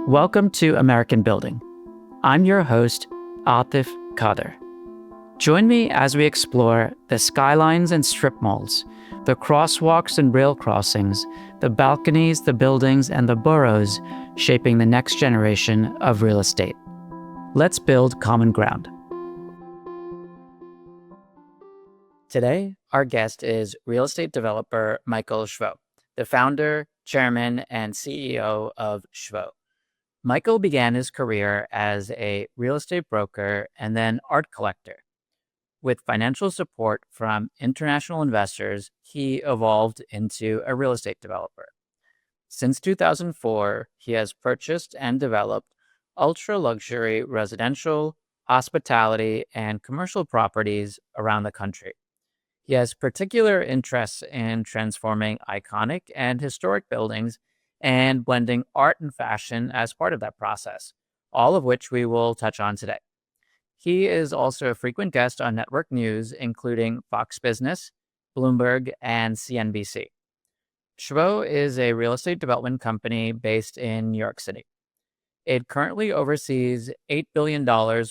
Welcome to American Building. I'm your host, Atif Kader. Join me as we explore the skylines and strip malls, the crosswalks and rail crossings, the balconies, the buildings, and the boroughs shaping the next generation of real estate. Let's build common ground. Today, our guest is real estate developer Michael SHVO, the founder, chairman, and CEO of SHVO. Michael began his career as a real estate broker and then art collector. With financial support from international investors, he evolved into a real estate developer. Since 2004, he has purchased and developed ultra-luxury residential, hospitality, and commercial properties around the country. He has particular interests in transforming iconic and historic buildings and blending art and fashion as part of that process, all of which we will touch on today. He is also a frequent guest on network news, including Fox Business, Bloomberg, and CNBC. SHVO is a real estate development company based in New York City. It currently oversees $8 billion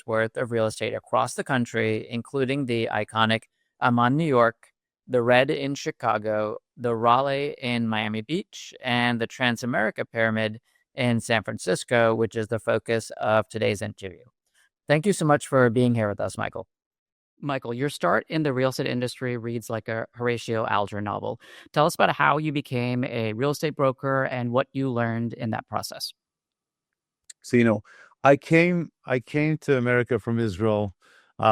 worth of real estate across the country, including the iconic Aman, New York, the Red in Chicago, the Raleigh in Miami Beach, and the Transamerica Pyramid in San Francisco, which is the focus of today's interview. Thank you so much for being here with us, Michael. Michael, your start in the real estate industry reads like a Horatio Alger novel. Tell us about how you became a real estate broker and what you learned in that process. So, I came to America from Israel in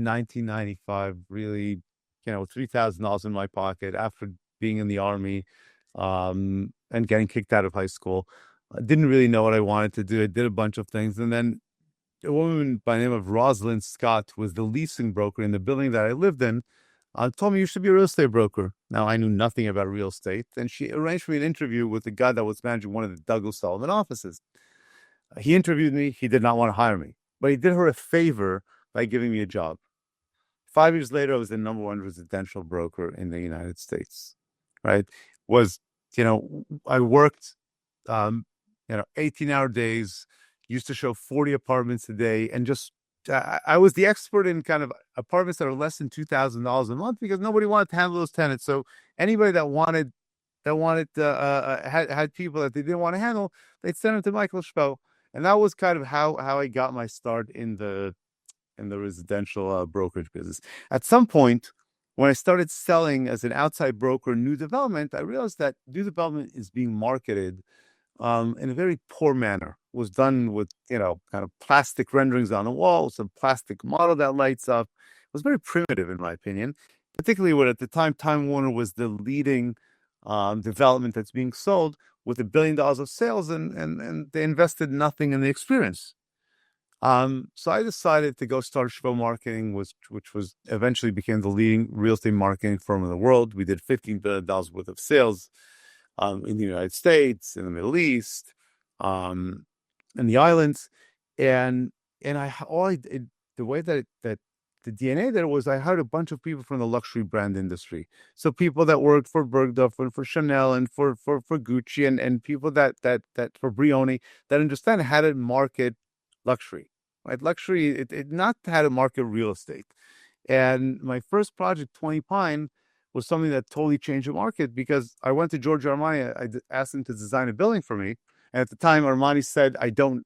1995, really, $3,000 in my pocket after being in the army and getting kicked out of high school. I didn't really know what I wanted to do. I did a bunch of things. And then a woman by the name of Rosalind Scott was the leasing broker in the building that I lived in, told me you should be a real estate broker. Now, I knew nothing about real estate. And she arranged for me an interview with the guy that was managing one of the Douglas Sullivan offices. He interviewed me. He did not want to hire me, but he did her a favor by giving me a job. 5 years later, I was the number one residential broker in the United States, right? I worked, 18-hour days, used to show 40 apartments a day, and I was the expert in kind of apartments that are less than $2,000 a month because nobody wanted to handle those tenants. So anybody that had people that they didn't want to handle, they'd send them to Michael SHVO. And that was kind of how I got my start in the residential brokerage business. At some point, when I started selling as an outside broker new development, I realized that new development is being marketed in a very poor manner. It was done with kind of plastic renderings on the wall, some plastic model that lights up. It was very primitive, in my opinion. Particularly when at the time Time Warner was the leading development that's being sold with $1 billion of sales, and they invested nothing in the experience. So I decided to go start SHVO Marketing, which was eventually became the leading real estate marketing firm in the world. We did $15 billion worth of sales in the United States, in the Middle East, in the islands, and the way that the DNA there was, I hired a bunch of people from the luxury brand industry. So people that worked for Bergdorf and for Chanel and for Gucci and people that for Brioni that understand how to market luxury, right? Luxury, it not how to market real estate. And my first project, 20 Pine, was something that totally changed the market because I went to Giorgio Armani. I asked him to design a building for me. And at the time, Armani said, I'm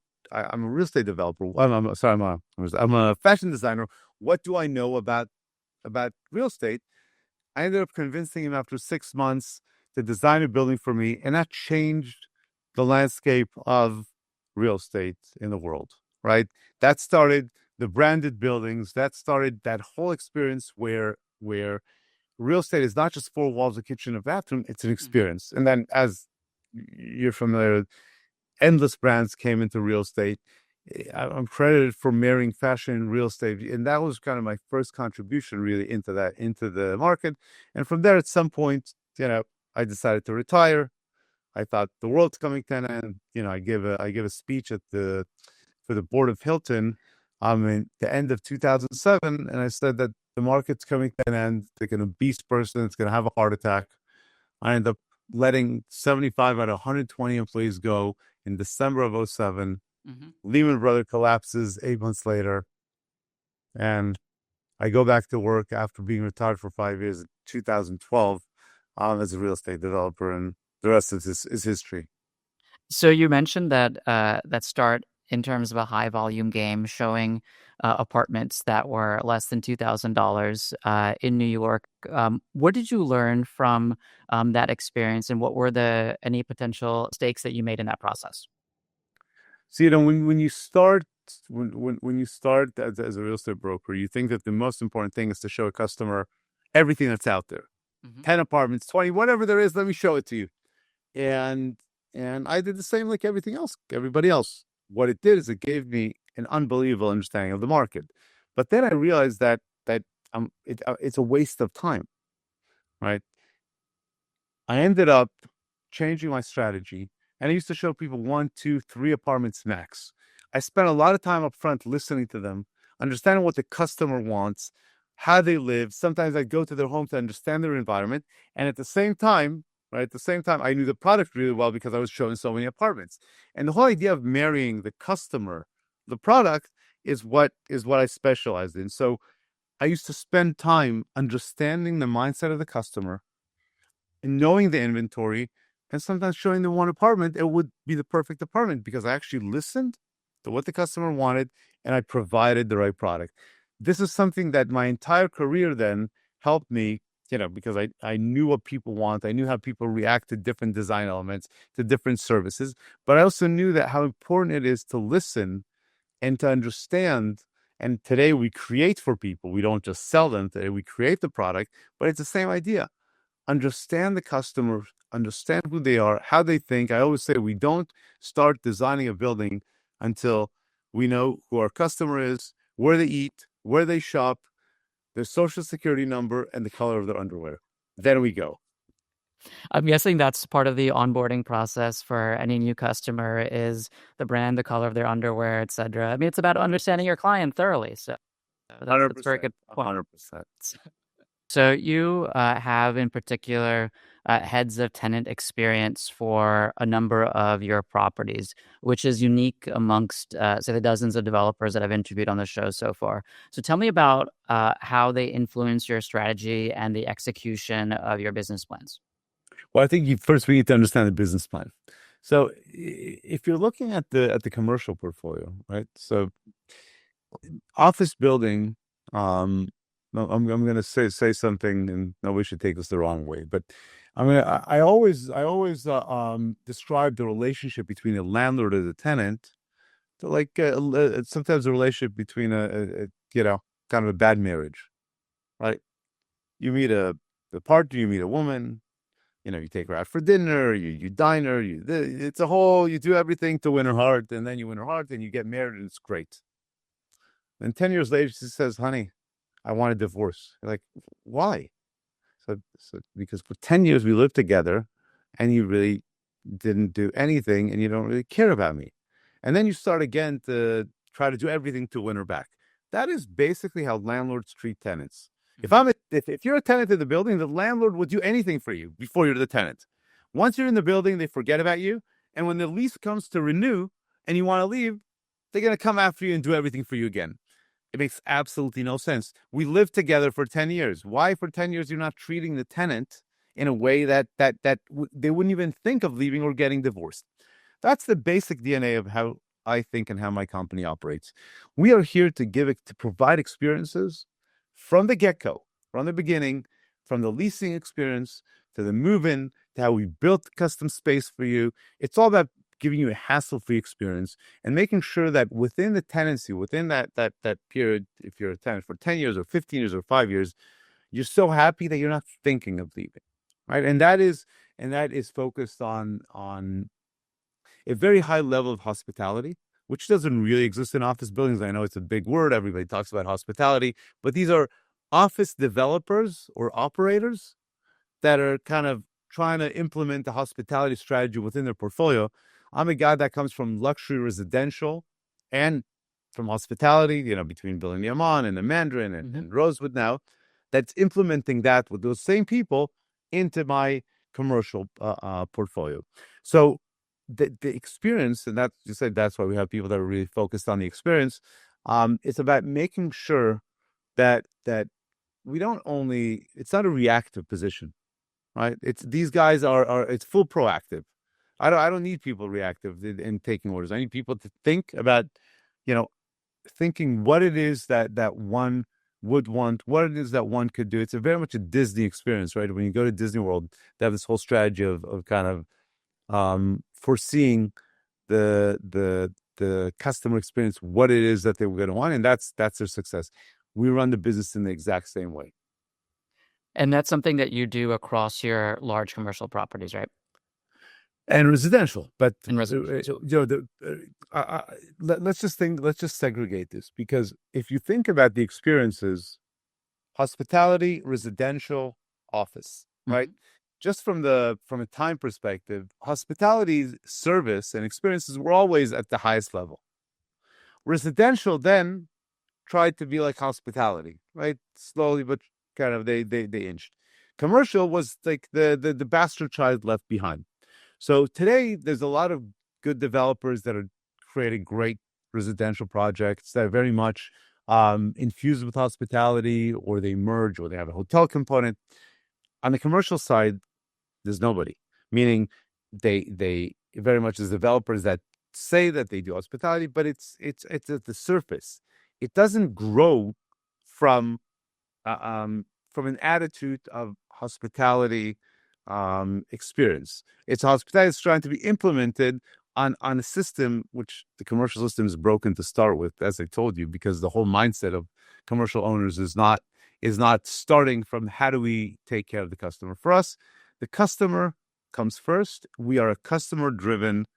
a real estate developer. I'm a fashion designer. What do I know about real estate? I ended up convincing him after 6 months to design a building for me, and that changed the landscape of real estate in the world, right? That started the branded buildings. That started that whole experience where real estate is not just four walls, a kitchen, a bathroom. It's an experience. And then, as you're familiar, endless brands came into real estate. I'm credited for marrying fashion and real estate, and that was kind of my first contribution really into the market. And from there, at some point, I decided to retire. I thought the world's coming to an end. I give a speech for the board of Hilton in the end of 2007, and I said that the market's coming to an end. They're going to beast person. It's going to have a heart attack. I ended up letting 75 out of 120 employees go in December of '07. Hmm. Lehman Brothers collapses 8 months later. And I go back to work after being retired for 5 years in 2012 as a real estate developer. And the rest is history. So you mentioned that that start in terms of a high volume game showing apartments that were less than $2,000 in New York. What did you learn from that experience, and what were the any potential mistakes that you made in that process? So, when you start, when you start as a real estate broker, you think that the most important thing is to show a customer everything that's out there. Hmm. 10 apartments, 20, whatever there is, let me show it to you. And I did the same like everything else, everybody else. What it did is it gave me an unbelievable understanding of the market. But then I realized that it's a waste of time, right? I ended up changing my strategy, and I used to show people one, two, three apartments max. I spent a lot of time up front listening to them, understanding what the customer wants, how they live. Sometimes I'd go to their home to understand their environment. And at the same time, right, at the same time, I knew the product really well because I was showing so many apartments. And the whole idea of marrying the customer, the product, is what I specialized in. So I used to spend time understanding the mindset of the customer and knowing the inventory, and sometimes showing them one apartment, it would be the perfect apartment because I actually listened to what the customer wanted and I provided the right product. This is something that my entire career then helped me, because I knew what people want. I knew how people react to different design elements, to different services, but I also knew that how important it is to listen and to understand. And today we create for people. We don't just sell them. Today we create the product, but it's the same idea. Understand the customer, understand who they are, how they think. I always say we don't start designing a building until we know who our customer is, where they eat, where they shop, their social security number, and the color of their underwear. Then we go. I'm guessing that's part of the onboarding process for any new customer is the brand, the color of their underwear, etc. I mean, it's about understanding your client thoroughly. So that's a very 100%. good point. 100%. So you have in particular heads of tenant experience for a number of your properties, which is unique amongst, say, the dozens of developers that I've interviewed on the show so far. So tell me about how they influence your strategy and the execution of your business plans. Well, I think first we need to understand the business plan. So if you're looking at the commercial portfolio, right? So office building, no, I'm going to say something, and nobody should take this the wrong way, but I always describe the relationship between a landlord and a tenant to like sometimes a relationship between kind of a bad marriage, right? You meet a partner, you meet a woman, you take her out for dinner, you dine her, it's a whole, you do everything to win her heart, and then you win her heart, and you get married, and it's great. Then 10 years later, she says, "Honey, I want a divorce." You're like, "Why?" So because for 10 years we lived together and you really didn't do anything and you don't really care about me. And then you start again to try to do everything to win her back. That is basically how landlords treat tenants. If you're a tenant in the building, the landlord will do anything for you before you're the tenant. Once you're in the building, they forget about you. And when the lease comes to renew and you want to leave, they're going to come after you and do everything for you again. It makes absolutely no sense. We lived together for 10 years. Why for 10 years you're not treating the tenant in a way that they wouldn't even think of leaving or getting divorced? That's the basic DNA of how I think and how my company operates. We are here to provide experiences from the get-go, from the beginning, from the leasing experience to the move-in, to how we built custom space for you. It's all about giving you a hassle-free experience and making sure that within the tenancy, within that period, if you're a tenant for 10 years or 15 years or 5 years, you're so happy that you're not thinking of leaving, right? And that is focused on a very high level of hospitality, which doesn't really exist in office buildings. I know it's a big word. Everybody talks about hospitality, but these are office developers or operators that are kind of trying to implement the hospitality strategy within their portfolio. I'm a guy that comes from luxury residential and from hospitality, between Building the Aman and the Mandarin and Rosewood now, that's implementing that with those same people into my commercial portfolio. So the experience, and that's you said that's why we have people that are really focused on the experience. It's about making sure that we don't only it's not a reactive position, right? It's these guys are it's full proactive. I don't need people reactive in taking orders. I need people to think about, you know, thinking what it is that one would want, what it is that one could do. It's a very much a Disney experience, right? When you go to Disney World, they have this whole strategy of kind of foreseeing the customer experience, what it is that they were going to want, and that's their success. We run the business in the exact same way. And that's something that you do across your large commercial properties, right? And residential, but In residential. let's just segregate this, because if you think about the experiences, hospitality, residential, office, right? Just from a time perspective, hospitality service and experiences were always at the highest level. Residential then tried to be like hospitality, right? Slowly, but kind of they inched. Commercial was like the bastard child left behind. So today there's a lot of good developers that are creating great residential projects that are very much infused with hospitality, or they merge, or they have a hotel component. On the commercial side, there's nobody. Meaning they very much as developers that say that they do hospitality, but it's at the surface. It doesn't grow from an attitude of hospitality experience. It's hospitality is trying to be implemented on a system which the commercial system is broken to start with, as I told you, because the whole mindset of commercial owners is not starting from how do we take care of the customer. For us, the customer comes first. We are a customer-driven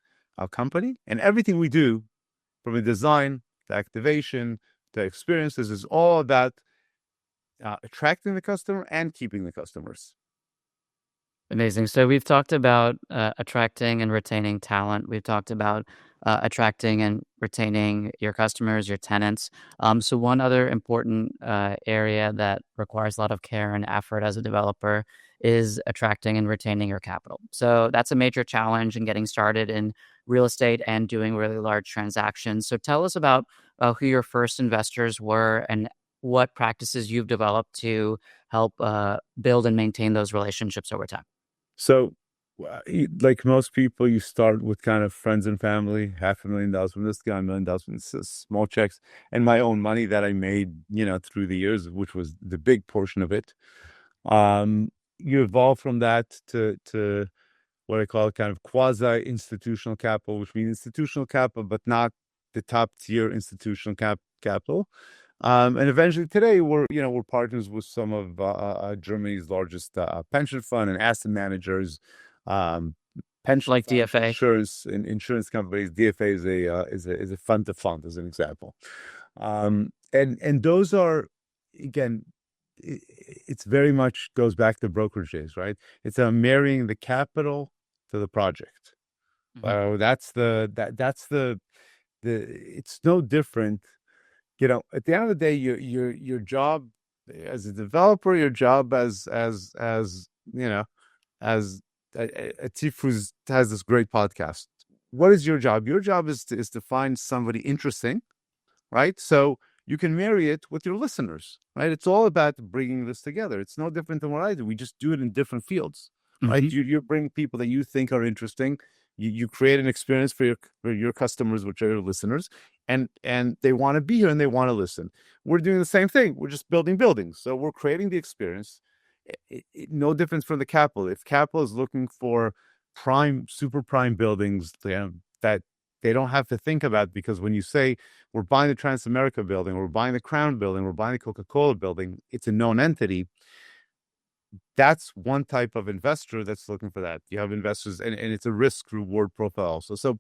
company, and everything we do, from a design to activation to experiences, is all about attracting the customer and keeping the customers. Amazing. So we've talked about attracting and retaining talent. We've talked about attracting and retaining your customers, your tenants. So one other important area that requires a lot of care and effort as a developer is attracting and retaining your capital. So that's a major challenge in getting started in real estate and doing really large transactions. So tell us about who your first investors were and what practices you've developed to help build and maintain those relationships over time. So, like most people, you start with kind of friends and family, $500,000 from this guy, $1 million from this, small checks, and my own money that I made, through the years, which was the big portion of it. You evolve from that to what I call kind of quasi institutional capital, which means institutional capital, but not the top tier institutional capital. And eventually today we're partners with some of Germany's largest pension fund and asset managers, pension Like funds, DFA. insurance companies. DFA is a fund to fund, as an example. And those are, again, it's very much goes back to brokerage days, right? It's marrying the capital to the project. That's the it's no different. At the end of the day, your job as a developer, your job as Atif, who has this great podcast. What is your job? Your job is to find somebody interesting, right? So you can marry it with your listeners, right? It's all about bringing this together. It's no different than what I do. We just do it in different fields, right? You bring people that you think are interesting. You create an experience for your customers, which are your listeners, and they want to be here and they want to listen. We're doing the same thing. We're just building buildings. So we're creating the experience. No difference from the capital. If capital is looking for super prime buildings, that they don't have to think about, because when you say we're buying the Transamerica building, we're buying the Crown building, we're buying the Coca-Cola building, it's a known entity. That's one type of investor that's looking for that. You have investors, and it's a risk-reward profile also. So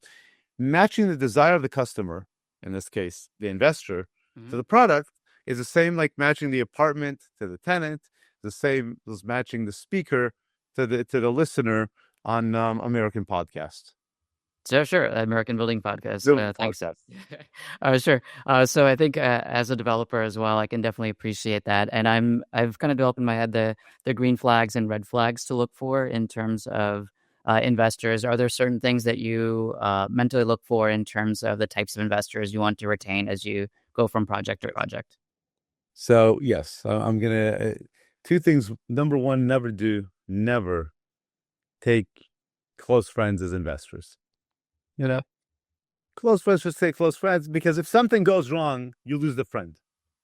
matching the desire of the customer, in this case, the investor, to the product, is the same like matching the apartment to the tenant, the same as matching the speaker to the listener on American podcast. So sure, American Building Podcast. Building Thanks. podcast. Sure. So I think as a developer as well, I can definitely appreciate that. And I've kind of developed in my head the green flags and red flags to look for in terms of investors. Are there certain things that you mentally look for in terms of the types of investors you want to retain as you go from project to project? So yes, I'm gonna two things. Number one, never take close friends as investors. You know, close friends should stay close friends because if something goes wrong, you lose the friend.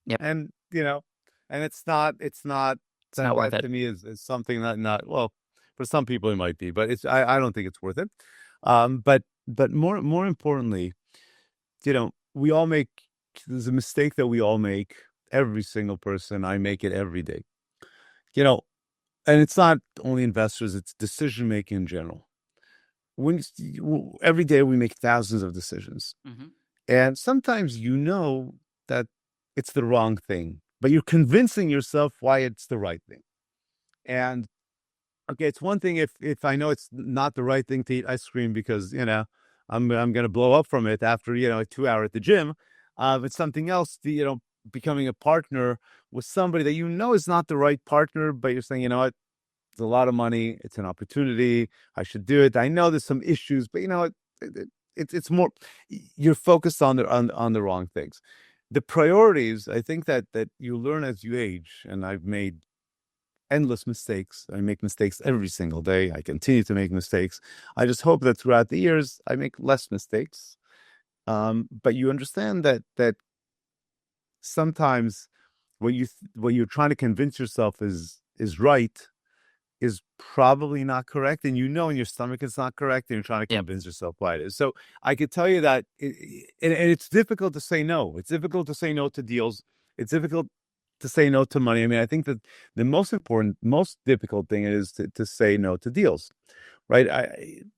Yep, And and it's not it's not worth that it. to me is something that not well for some people it might be, but I don't think it's worth it. But more importantly, we all make there's a mistake that we all make. Every single person, I make it every day. You know, and it's not only investors; it's decision making in general. Every day we make thousands of decisions, Hmm. and sometimes that it's the wrong thing, but you're convincing yourself why it's the right thing. And okay, it's one thing if I know it's not the right thing to eat ice cream because I'm gonna blow up from it after a 2 hour at the gym. It's something else. Becoming a partner with somebody that is not the right partner, but you're saying, what, it's a lot of money. It's an opportunity. I should do it. I know there's some issues, but you know what? It's more you're focused on the wrong things. The priorities, I think that you learn as you age, and I've made endless mistakes. I make mistakes every single day. I continue to make mistakes. I just hope that throughout the years I make less mistakes. But you understand that sometimes what you're trying to convince yourself is right is probably not correct, and in your stomach it's not correct, and you're trying to Yep. convince yourself why it is. So I could tell you that, and it's difficult to say no. It's difficult to say no to deals. It's difficult to say no to money. I mean, I think that the most difficult thing is to say no to deals, right?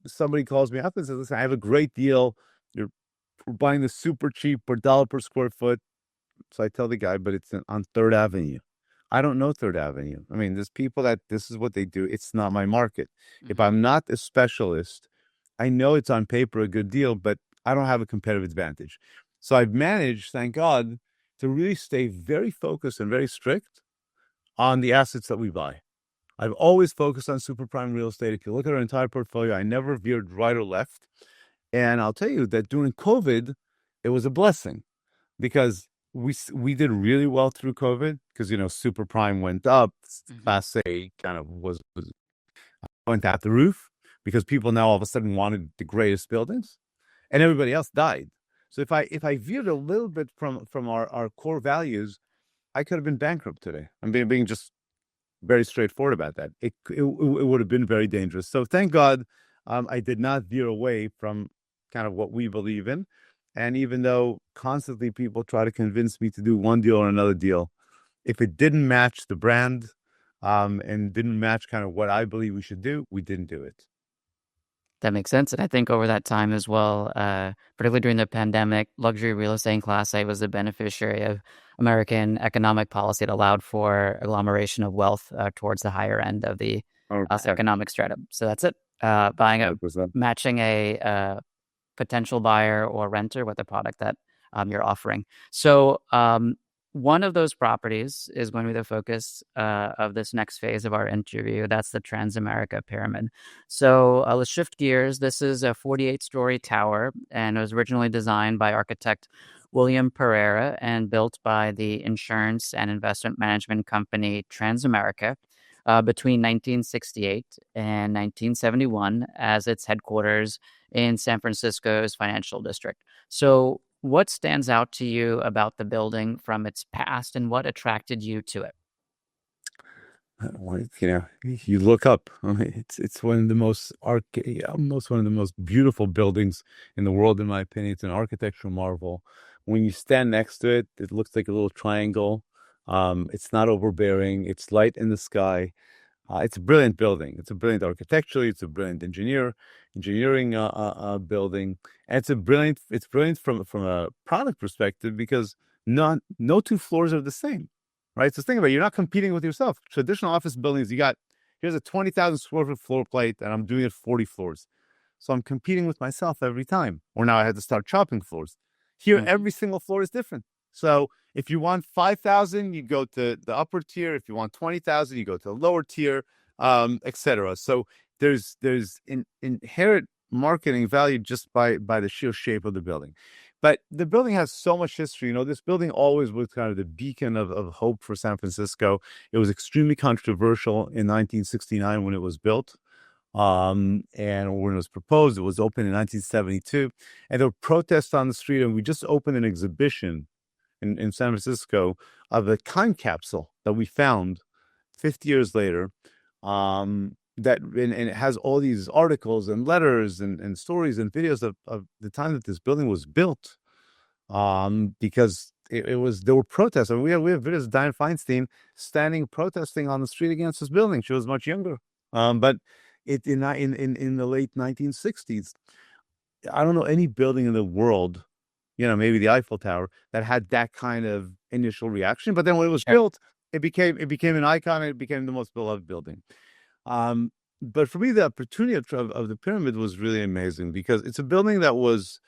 Somebody calls me up and says, "Listen, I have a great deal. You're We're buying this super cheap per dollar per square foot." So I tell the guy, but it's on Third Avenue. I don't know Third Avenue. I mean, there's people that this is what they do. It's not my market. If Hmm. I'm not a specialist, I know it's on paper a good deal, but I don't have a competitive advantage. So I've managed, thank God, to really stay very focused and very strict on the assets that we buy. I've always focused on super prime real estate. If you look at our entire portfolio, I never veered right or left. And I'll tell you that during COVID, it was a blessing because we did really well through COVID because super prime went up, Hmm. class A kind of went out the roof because people now all of a sudden wanted the greatest buildings, and everybody else died. So if I veered a little bit from our core values, I could have been bankrupt today. I'm being just very straightforward about that. It would have been very dangerous. So thank God, I did not veer away from kind of what we believe in. And even though constantly people try to convince me to do one deal or another deal, if it didn't match the brand, and didn't match kind of what I believe we should do, we didn't do it. That makes sense. And I think over that time as well, particularly during the pandemic, luxury real estate in Class A was the beneficiary of American economic policy that allowed for agglomeration of wealth towards the higher end of the 100%. economic stratum. So that's it. Buying a 100%. matching a potential buyer or renter with the product that you're offering. So one of those properties is going to be the focus of this next phase of our interview. That's the Transamerica Pyramid. So let's shift gears. This is a 48-story tower, and it was originally designed by architect William Pereira and built by the insurance and investment management company Transamerica between 1968 and 1971 as its headquarters in San Francisco's financial district. So, what stands out to you about the building from its past and what attracted you to it? Well, you look up. I mean, it's one of the almost one of the most beautiful buildings in the world, in my opinion. It's an architectural marvel. When you stand next to it, it looks like a little triangle. It's not overbearing. It's light in the sky. It's a brilliant building. It's a brilliant architecturally. It's a brilliant engineering building, and It's brilliant from a product perspective because no two floors are the same, right? So think about it. You're not competing with yourself. Traditional office buildings, here's a 20,000 square foot floor plate, and I'm doing it 40 floors. So I'm competing with myself every time. Or now I had to start chopping floors. Here, Mhm. every single floor is different. So if you want 5,000, you go to the upper tier. If you want 20,000, you go to the lower tier, etc. So there's inherent marketing value just by the sheer shape of the building. But the building has so much history. This building always was kind of the beacon of hope for San Francisco. It was extremely controversial in 1969 when it was built. And when it was proposed, it was opened in 1972. And there were protests on the street. And we just opened an exhibition in San Francisco of a time capsule that we found 50 years later. And it has all these articles and letters and stories and videos of the time that this building was built. Because there were protests. I mean, we have videos of Dianne Feinstein standing protesting on the street against this building. She was much younger. But in the late 1960s, I don't know any building in the world, maybe the Eiffel Tower, that had that kind of initial reaction. But then when it was Sure. built, it became an icon. And it became the most beloved building. But for me, the opportunity of the pyramid was really amazing because it's a building that was,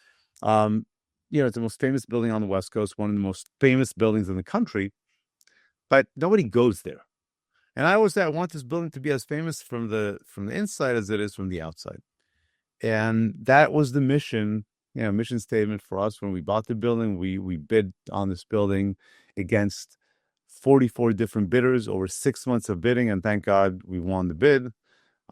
it's the most famous building on the West Coast, one of the most famous buildings in the country, but nobody goes there. And I always say I want this building to be as famous from the inside as it is from the outside. And that was the mission statement for us when we bought the building. We bid on this building against 44 different bidders over 6 months of bidding, and thank God we won the bid.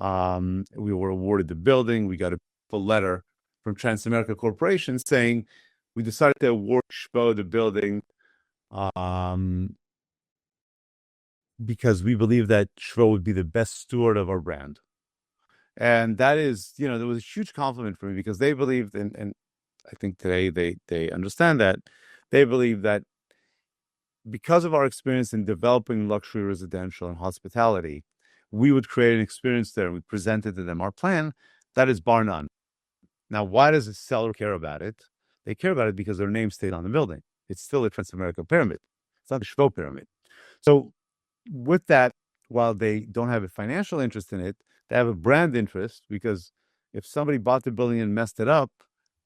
We were awarded the building. We got a letter from Transamerica Corporation saying we decided to award SHVO the building because we believe that SHVO would be the best steward of our brand. And that is, there was a huge compliment for me because they believed, and I think today they understand that. They believe that because of our experience in developing luxury residential and hospitality, we would create an experience there. We presented to them our plan that is bar none. Now, why does the seller care about it? They care about it because their name stayed on the building. It's still a Transamerica Pyramid. It's not a SHVO Pyramid. So with that, while they don't have a financial interest in it, they have a brand interest because if somebody bought the building and messed it up,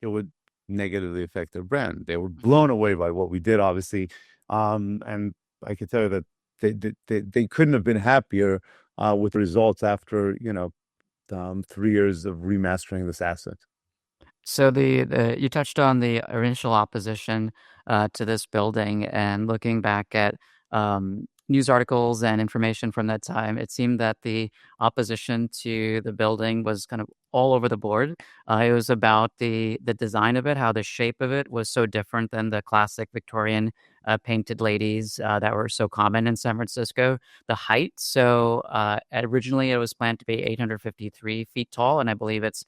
it would negatively affect their brand. They were blown away by what we did, obviously. And I can tell you that they couldn't have been happier with the results after, 3 years of remastering this asset. So you touched on the initial opposition to this building, and looking back at news articles and information from that time, it seemed that the opposition to the building was kind of all over the board. It was about the design of it, how the shape of it was so different than the classic Victorian painted ladies that were so common in San Francisco. The height, so originally it was planned to be 853 feet tall, and I believe it's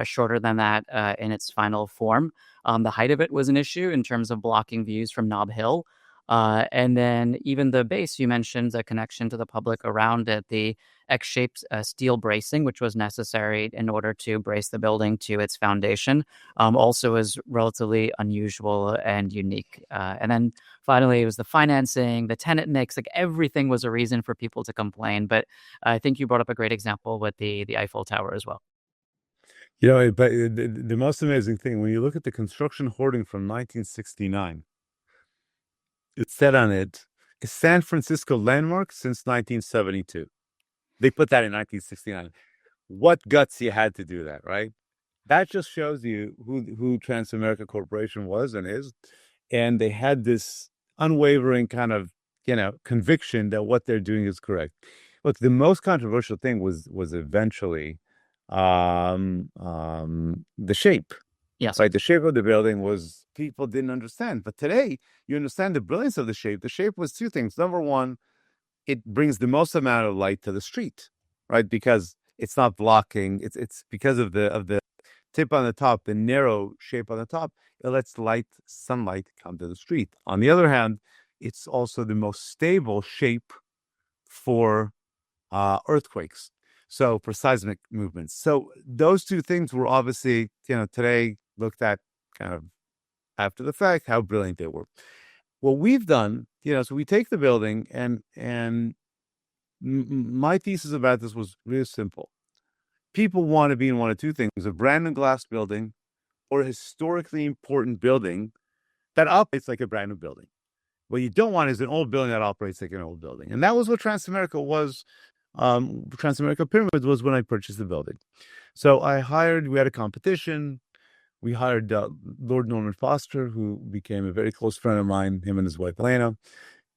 shorter than that in its final form. The height of it was an issue in terms of blocking views from Nob Hill. And then even the base, you mentioned the connection to the public around it, the X-shaped steel bracing, which was necessary in order to brace the building to its foundation, also is relatively unusual and unique. And then finally, it was the financing, the tenant mix, like everything was a reason for people to complain. But I think you brought up a great example with the Eiffel Tower as well. But the most amazing thing, when you look at the construction hoarding from 1969, it said on it, a San Francisco landmark since 1972. They put that in 1969. What guts you had to do that, right? That just shows you who Transamerica Corporation was and is. And they had this unwavering kind of, conviction that what they're doing is correct. Look, the most controversial thing was eventually the shape. Yes. Right, the shape of the building was people didn't understand, but today you understand the brilliance of the shape. The shape was two things. Number one, it brings the most amount of light to the street, right? Because it's not blocking. It's because of the tip on the top, the narrow shape on the top. It lets sunlight come to the street. On the other hand, it's also the most stable shape for earthquakes. So for seismic movements. So those two things were obviously, today looked at kind of after the fact, how brilliant they were. What we've done, so we take the building and my thesis about this was really simple. people want to be in one of two things: a brand new glass building or a historically important building that operates like a brand new building. What you don't want is an old building that operates like an old building. And that was what Transamerica was. Transamerica Pyramid was when I purchased the building. So we had a competition. We hired Lord Norman Foster, who became a very close friend of mine, him and his wife, Elena.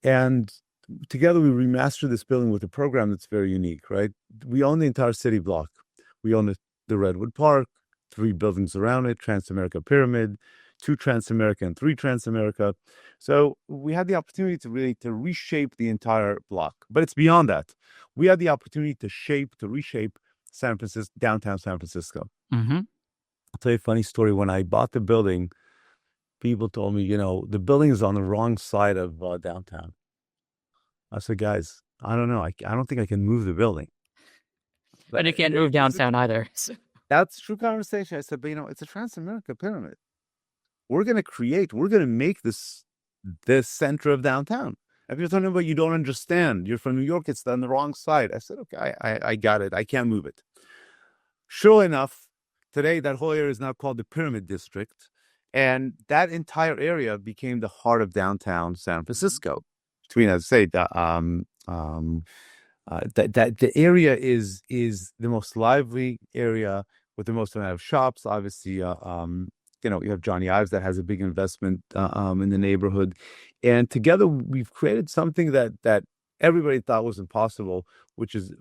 And together we remastered this building with a program that's very unique, right? We own the entire city block. We own the Redwood Park, 3 buildings around it, Transamerica Pyramid, 2 Transamerica and 3 Transamerica. So we had the opportunity to reshape the entire block. But it's beyond that. We had the opportunity to reshape downtown San Francisco. Mm-hmm. I'll tell you a funny story. When I bought the building, people told me, the building is on the wrong side of downtown. I said, guys, I don't know. I don't think I can move the building. But you can't move downtown either. So. That's true conversation. I said, but it's a Transamerica Pyramid. We're going to make this center of downtown. And people telling me, but you don't understand. You're from New York. It's on the wrong side. I said, okay, I got it. I can't move it. Sure enough, today that whole area is now called the Pyramid District. And that entire area became the heart of downtown San Francisco. Between, as I say, the area is the most lively area with the most amount of shops. Obviously, you have Johnny Ives that has a big investment in the neighborhood, and together we've created something that everybody thought was impossible, which is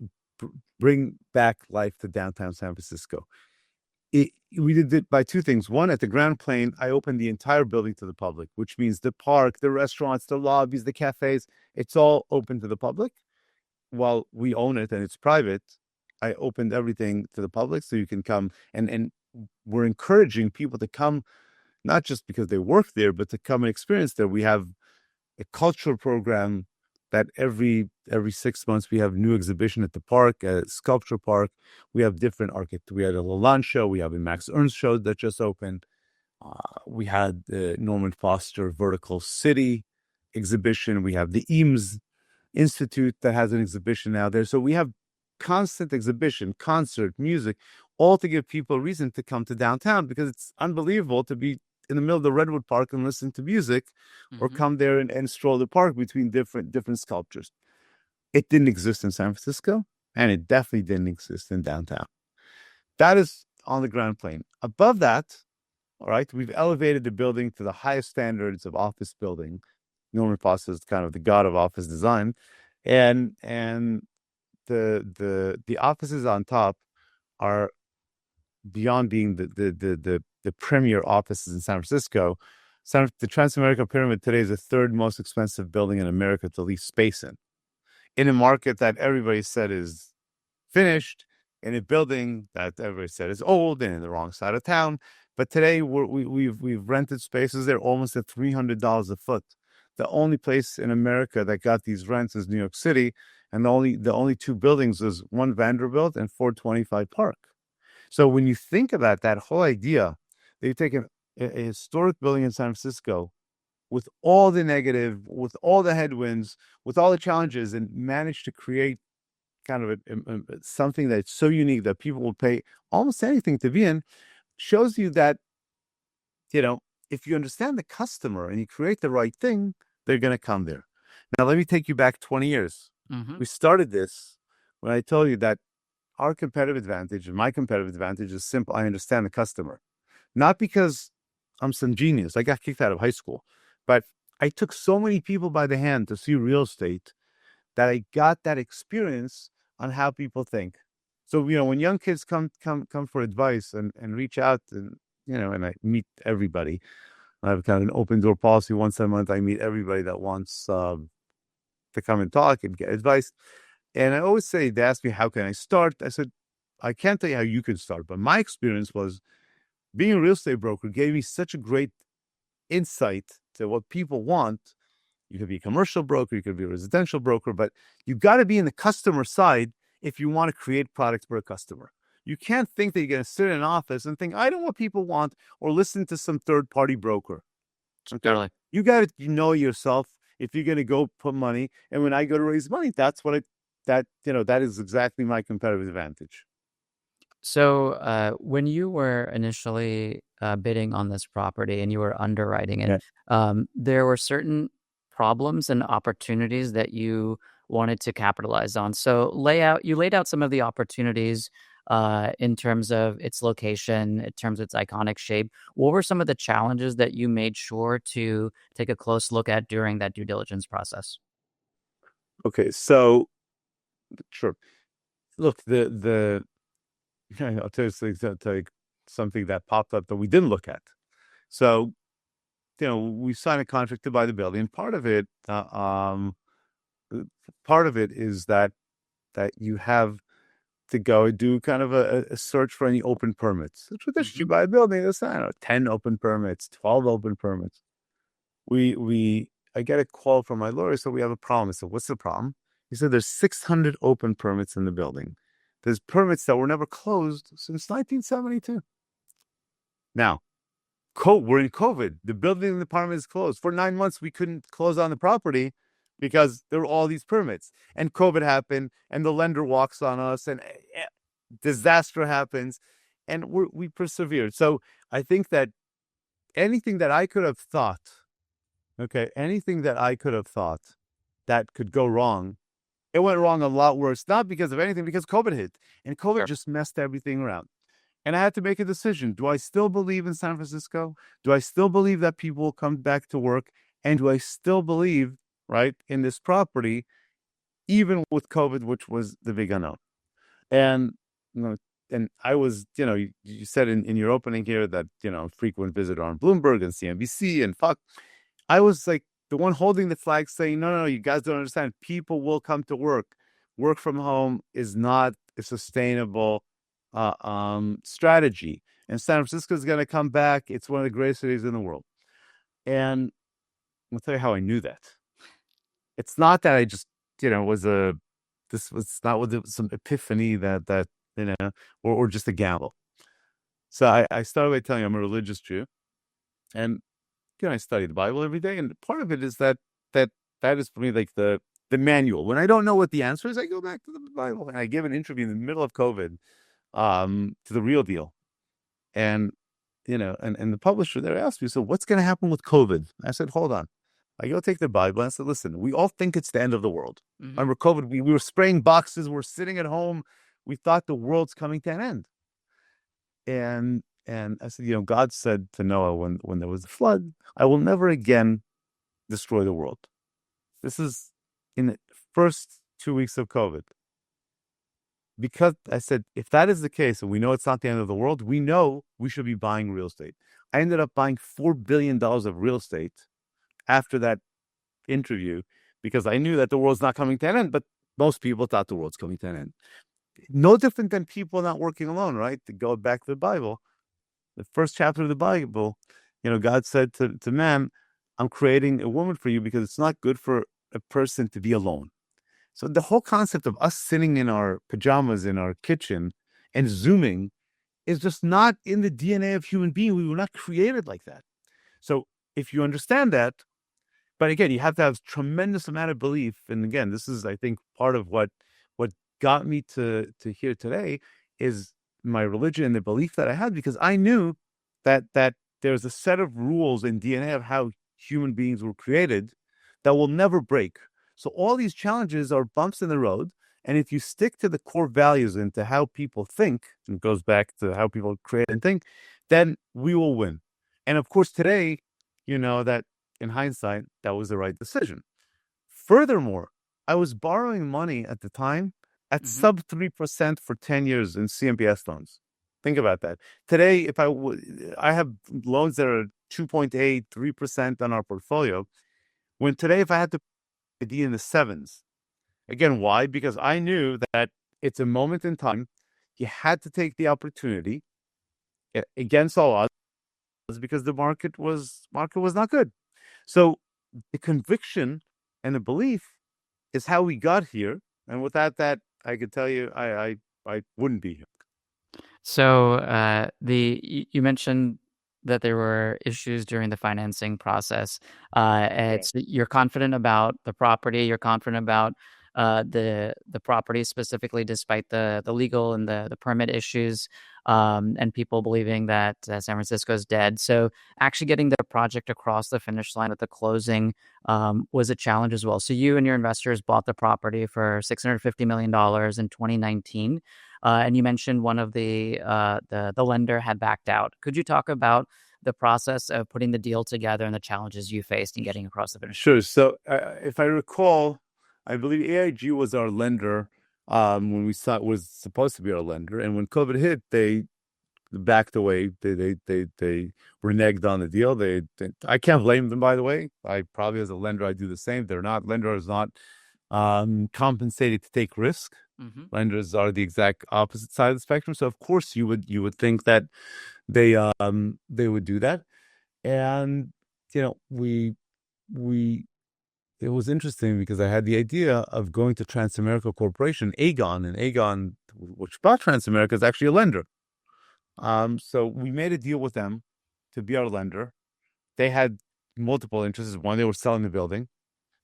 bring back life to downtown San Francisco. We did it by 2 things. One, at the ground plane, I opened the entire building to the public, which means the park, the restaurants, the lobbies, the cafes, it's all open to the public. While we own it and it's private, I opened everything to the public so you can come. And we're encouraging people to come, not just because they work there, but to come and experience there. We have a cultural program that every 6 months we have new exhibition at the park, a sculpture park. We have different architects. We had a Lalande show. We have a Max Ernst show that just opened. We had the Norman Foster Vertical City exhibition. We have the Eames Institute that has an exhibition now there. So we have constant exhibition, concert, music, all to give people a reason to come to downtown, because it's unbelievable to be in the middle of the Redwood Park and listen to music, or come there and stroll the park between different sculptures. It didn't exist in San Francisco, and it definitely didn't exist in downtown. That is on the ground plane. Above that, all right, we've elevated the building to the highest standards of office building. Norman Foster is kind of the god of office design, and the offices on top are beyond being the premier offices in San Francisco. The Transamerica Pyramid today is the 3rd most expensive building in America to lease space in a market that everybody said is finished, in a building that everybody said is old and in the wrong side of town. But today we've rented spaces there almost at $300 a foot. The only place in America that got these rents is New York City, and the only 2 buildings is 1 Vanderbilt and 425 Park. So when you think about that whole idea, they've taken a historic building in San Francisco with all the negative, with all the headwinds, with all the challenges, and managed to create kind of something that's so unique that people will pay almost anything to be in. Shows you that, if you understand the customer and you create the right thing, they're going to come there. Now, let me take you back 20 years. We started this when I told you that our competitive advantage, and my competitive advantage, is simple. I understand the customer. Not because I'm some genius. I got kicked out of high school. But I took so many people by the hand to see real estate that I got that experience on how people think. So, when young kids come for advice and reach out, and I meet everybody. I have kind of an open door policy. Once a month, I meet everybody that wants to come and talk and get advice. And I always say, they ask me, how can I start? I said, I can't tell you how you can start, but my experience was being a real estate broker gave me such a great insight to what people want. You could be a commercial broker, you could be a residential broker, but you got to be in the customer side if you want to create products for a customer. You can't think that you're going to sit in an office and think, I know what people want, or listen to some third-party broker. Okay? Totally. You got to know yourself if you're going to go put money. And when I go to raise money, that's what that is exactly my competitive advantage. So, when you were initially bidding on this property and you were underwriting it, Yeah. there were certain problems and opportunities that you wanted to capitalize on. So, you laid out some of the opportunities in terms of its location, in terms of its iconic shape. What were some of the challenges that you made sure to take a close look at during that due diligence process? Okay, so sure. Look, the I'll tell you, I'll tell you something that popped up that we didn't look at. So, we signed a contract to buy the building. Part of it is that you have to go and do kind of a search for any open permits. So traditionally, you Hmm. buy a building, there's, I don't know, 10 open permits, 12 open permits. I get a call from my lawyer, so we have a problem. I said, what's the problem? He said, there's 600 open permits in the building. There's permits that were never closed since 1972. Now, we're in COVID. The building department is closed. For 9 months, we couldn't close on the property because there were all these permits. And COVID happened, and the lender walks on us, and disaster happens, and we persevered. So I think that anything that I could have thought, okay, anything that I could have thought that could go wrong, it went wrong a lot worse. Not because of anything, because COVID hit, and COVID Sure. just messed everything around. And I had to make a decision. Do I still believe in San Francisco? Do I still believe that people will come back to work? And do I still believe, right, in this property, even with COVID, which was the big unknown? And, you know, and I was, you said in your opening here that, frequent visitor on Bloomberg and CNBC and Fox. I was like the one holding the flag saying, no, you guys don't understand. People will come to work. Work from home is not a sustainable strategy. And San Francisco is going to come back. It's one of the greatest cities in the world. And I'll tell you how I knew that. It's not that I just, this was not with some epiphany that, or just a gamble. So I started by telling you I'm a religious Jew. And I study the Bible every day, and part of it is that that is for me like the manual. When I don't know what the answer is, I go back to the Bible, and I give an interview in the middle of COVID, to The Real Deal, and and the publisher there asked me, so what's going to happen with COVID? I said, hold on. I go take the Bible and I said, listen, we all think it's the end of the world. Hmm. Remember COVID? We were spraying boxes. We're sitting at home. We thought the world's coming to an end. And I said, God said to Noah when there was a flood, I will never again destroy the world. This is in the first 2 weeks of COVID. Because I said, if that is the case, and we know it's not the end of the world, we know we should be buying real estate. I ended up buying $4 billion of real estate after that interview because I knew that the world's not coming to an end, but most people thought the world's coming to an end. No different than people not working alone, right? To go back to the Bible, the first chapter of the Bible, God said to man, I'm creating a woman for you because it's not good for a person to be alone. So the whole concept of us sitting in our pajamas in our kitchen and Zooming is just not in the DNA of human being. We were not created like that. So if you understand that, but again, you have to have tremendous amount of belief. And again, this is, I think, part of what got me to here today is my religion and the belief that I had, because I knew that there's a set of rules in DNA of how human beings were created that will never break. So all these challenges are bumps in the road. And if you stick to the core values and to how people think, and it goes back to how people create and think, then we will win. And of course, today, that in hindsight, that was the right decision. Furthermore, I was borrowing money at the time at Hmm. sub 3% for 10 years in CMBS loans. Think about that. Today, I have loans that are 2.8, 3% on our portfolio. When today, if I had to be in the sevens, again, why? Because I knew that it's a moment in time. You had to take the opportunity against all odds because the market was not good. So the conviction and the belief is how we got here. And without that, I could tell you, I wouldn't be here. So, you mentioned that there were issues during the financing process. Yeah. You're confident about the property. You're confident about the property specifically, despite the legal and the permit issues, and people believing that San Francisco is dead. So actually getting the project across the finish line with the closing was a challenge as well. So you and your investors bought the property for $650 million in 2019. And you mentioned one of the lender had backed out. Could you talk about the process of putting the deal together and the challenges you faced in getting across the finish line? Sure. So if I recall, I believe AIG was our lender when we saw it was supposed to be our lender, and when COVID hit, they backed away. They reneged on the deal. I can't blame them, by the way. I probably as a lender I do the same. Lender is not compensated to take risk. Mm-hmm. Lenders are the exact opposite side of the spectrum. So of course you would think that they would do that. And we it was interesting because I had the idea of going to Transamerica Corporation, and Aegon, which bought Transamerica, is actually a lender. So we made a deal with them to be our lender. They had multiple interests. One, they were selling the building.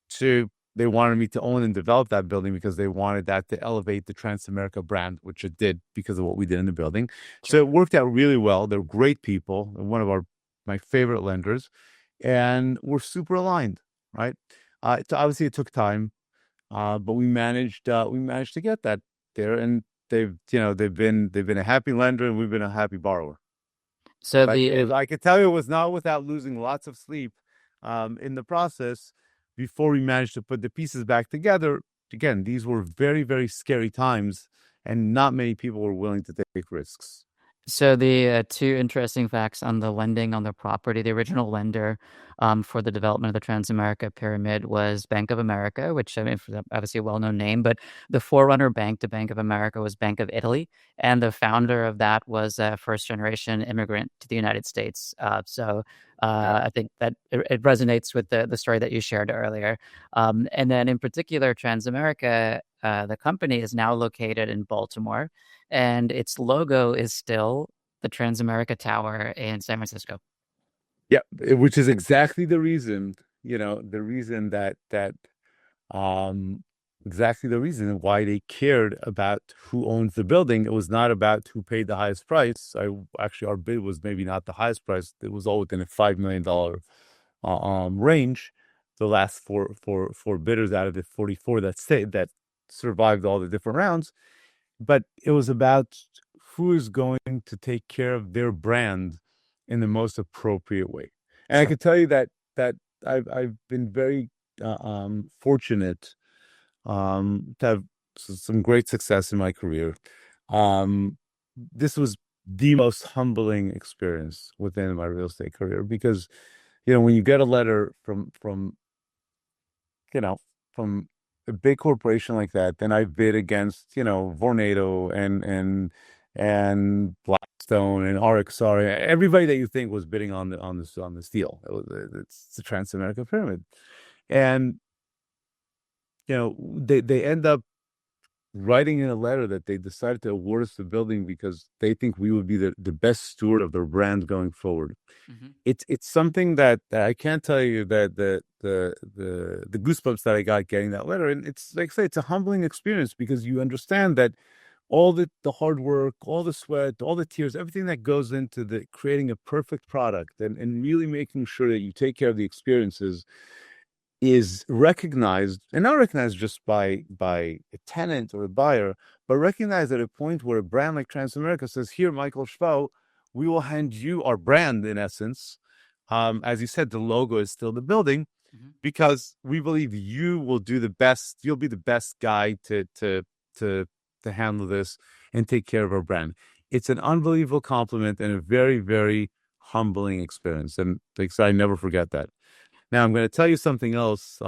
Two, they wanted me to own and develop that building because they wanted that to elevate the Transamerica brand, which it did because of what we did in the building. So it worked out really well. They're great people. They're one of my favorite lenders, and we're super aligned, right? Obviously it took time, but we managed to get that there, and they've been a happy lender, and we've been a happy borrower. So But I could tell you, it was not without losing lots of sleep in the process before we managed to put the pieces back together. Again, these were very, very scary times, and not many people were willing to take risks. So the two interesting facts on the lending on the property, the original lender for the development of the Transamerica Pyramid was Bank of America, which I mean, obviously a well-known name, but the forerunner bank to Bank of America was Bank of Italy, and the founder of that was a first-generation immigrant to the United States. I think that it resonates with the story that you shared earlier. And then in particular, Transamerica, the company is now located in Baltimore, and its logo is still the Transamerica Tower in San Francisco. Yeah, which is exactly the reason, the reason that um exactly the reason why they cared about who owns the building. It was not about who paid the highest price. Actually, our bid was maybe not the highest price. It was all within a $5 million range. The last four bidders out of the 44 that survived all the different rounds. But it was about who is going to take care of their brand in the most appropriate way. And I can tell you that I've been very fortunate to have some great success in my career. This was the most humbling experience within my real estate career because, when you get a letter from you know, from a big corporation like that, then I bid against, Vornado and Blackstone and RXR, everybody that you think was bidding on this deal. It's the Transamerica Pyramid, and they end up writing in a letter that they decided to award us the building because they think we would be the best steward of their brand going forward. Mm-hmm. It's something that I can't tell you that the goosebumps that I got getting that letter. And it's like I say, it's a humbling experience because you understand that all the hard work, all the sweat, all the tears, everything that goes into the creating a perfect product and really making sure that you take care of the experiences is recognized, and not recognized just by a tenant or a buyer, but recognized at a point where a brand like Transamerica says, "Here, Michael SHVO, we will hand you our brand." In essence, as you said, the logo is still the building, Mm-hmm. because we believe you will do the best. You'll be the best guy to handle this and take care of our brand. It's an unbelievable compliment and a very, very humbling experience, and like I said, I never forget that. Now, I'm going to tell you something else,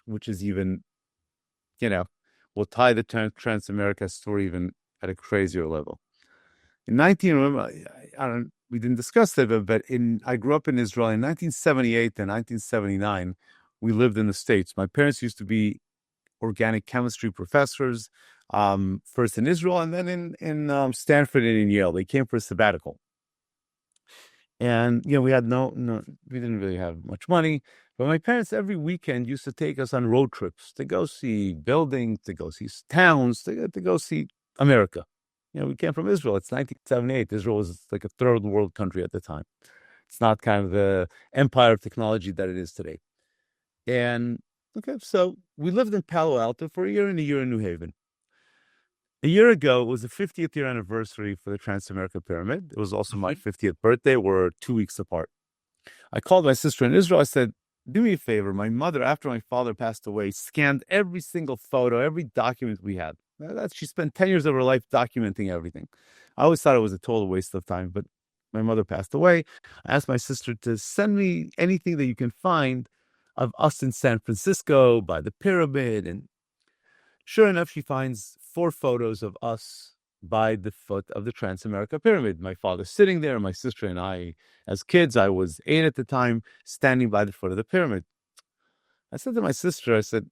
which is even, will tie the Transamerica story even at a crazier level. In we didn't discuss that, but I grew up in Israel in 1978 and 1979. We lived in the States. My parents used to be organic chemistry professors, first in Israel and then in Stanford and in Yale. They came for a sabbatical. And we had we didn't really have much money, But my parents every weekend used to take us on road trips to go see buildings, to go see towns, to go see America. We came from Israel. It's 1978. Israel was like a third world country at the time. It's not kind of the empire of technology that it is today. And okay, so we lived in Palo Alto for a year and a year in New Haven. A year ago, it was the 50th year anniversary for the Transamerica Pyramid. It was also my 50th birthday. We're 2 weeks apart. I called my sister in Israel. I said, do me a favor. My mother, after my father passed away, scanned every single photo, every document we had. She spent 10 years of her life documenting everything. I always thought it was a total waste of time, but my mother passed away. I asked my sister to send me anything that you can find of us in San Francisco by the pyramid. And sure enough, she finds 4 photos of us by the foot of the Transamerica Pyramid. My father sitting there, my sister and I, as kids, I was 8 at the time, standing by the foot of the pyramid. I said to my sister, I said,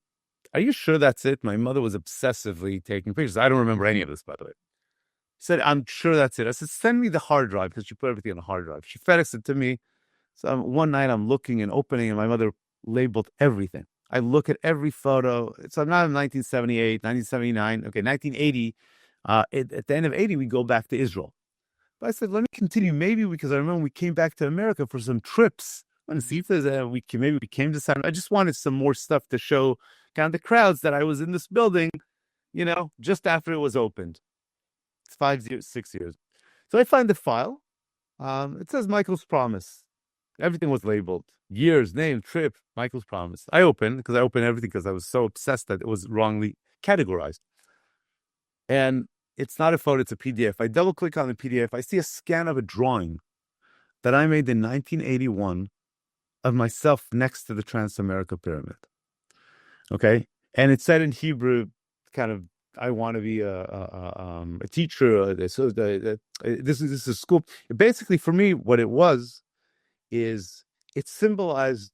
are you sure that's it? My mother was obsessively taking pictures. I don't remember any of this, by the way. She said, I'm sure that's it. I said, send me the hard drive, because she put everything on a hard drive. She FedExed it to me. So one night I'm looking and opening, and my mother labeled everything. I look at every photo. So I'm not in 1978, 1979. Okay, 1980. At the end of 80, we go back to Israel. But I said, let me continue. Maybe because I remember we came back to America for some trips. I want to see if there's maybe we came to San. I just wanted some more stuff to show kind of the crowds that I was in this building, just after it was opened. It's 5 years, 6 years. So I find the file. It says Michael's Promise. Everything was labeled. Years, name, trip, Michael's Promise. I opened everything because I was so obsessed that it was wrongly categorized. And it's not a photo, it's a PDF. I double click on the PDF. I see a scan of a drawing that I made in 1981 of myself next to the Transamerica Pyramid. Okay. And it said in Hebrew, kind of, I want to be a teacher. This is a school. Basically, for me, what it was is it symbolized,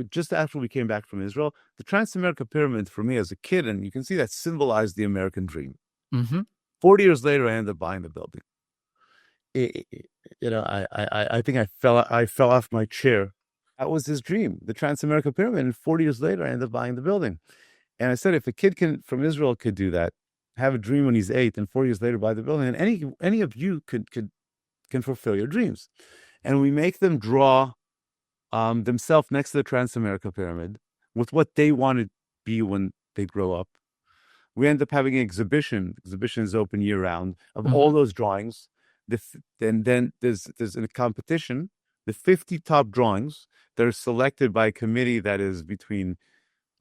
just after we came back from Israel, the Transamerica Pyramid for me as a kid, and you can see that symbolized the American dream. 40 years later, I ended up buying the building. I think I fell off my chair. That was his dream, the Transamerica Pyramid. And 40 years later, I ended up buying the building. And I said, if a kid from Israel could do that, have a dream when he's 8, and 4 years later buy the building, and any of you can fulfill your dreams. And we make them draw themselves next to the Transamerica Pyramid with what they want to be when they grow up. We end up having an exhibition. Exhibition is open year round of all those drawings. And then there's a competition, the 50 top drawings that are selected by a committee that is between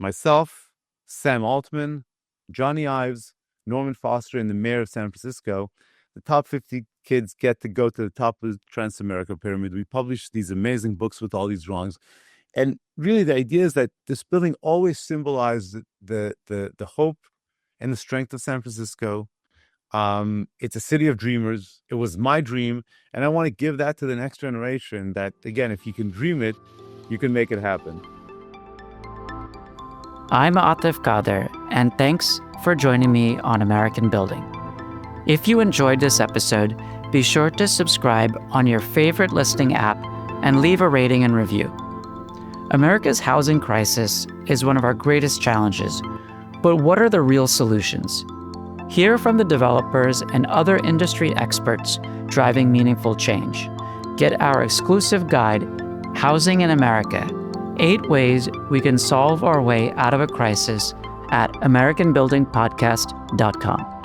myself, Sam Altman, Johnny Ives, Norman Foster, and the mayor of San Francisco. The top 50 kids get to go to the top of the Transamerica Pyramid. We publish these amazing books with all these drawings. And really the idea is that this building always symbolized the hope and the strength of San Francisco. It's a city of dreamers. It was my dream. And I want to give that to the next generation that, again, if you can dream it, you can make it happen. I'm Atif Kader, and thanks for joining me on American Building. If you enjoyed this episode, be sure to subscribe on your favorite listening app and leave a rating and review. America's housing crisis is one of our greatest challenges, but what are the real solutions? Hear from the developers and other industry experts driving meaningful change. Get our exclusive guide, Housing in America, 8 Ways We Can Solve Our Way Out of a Crisis, at AmericanBuildingPodcast.com.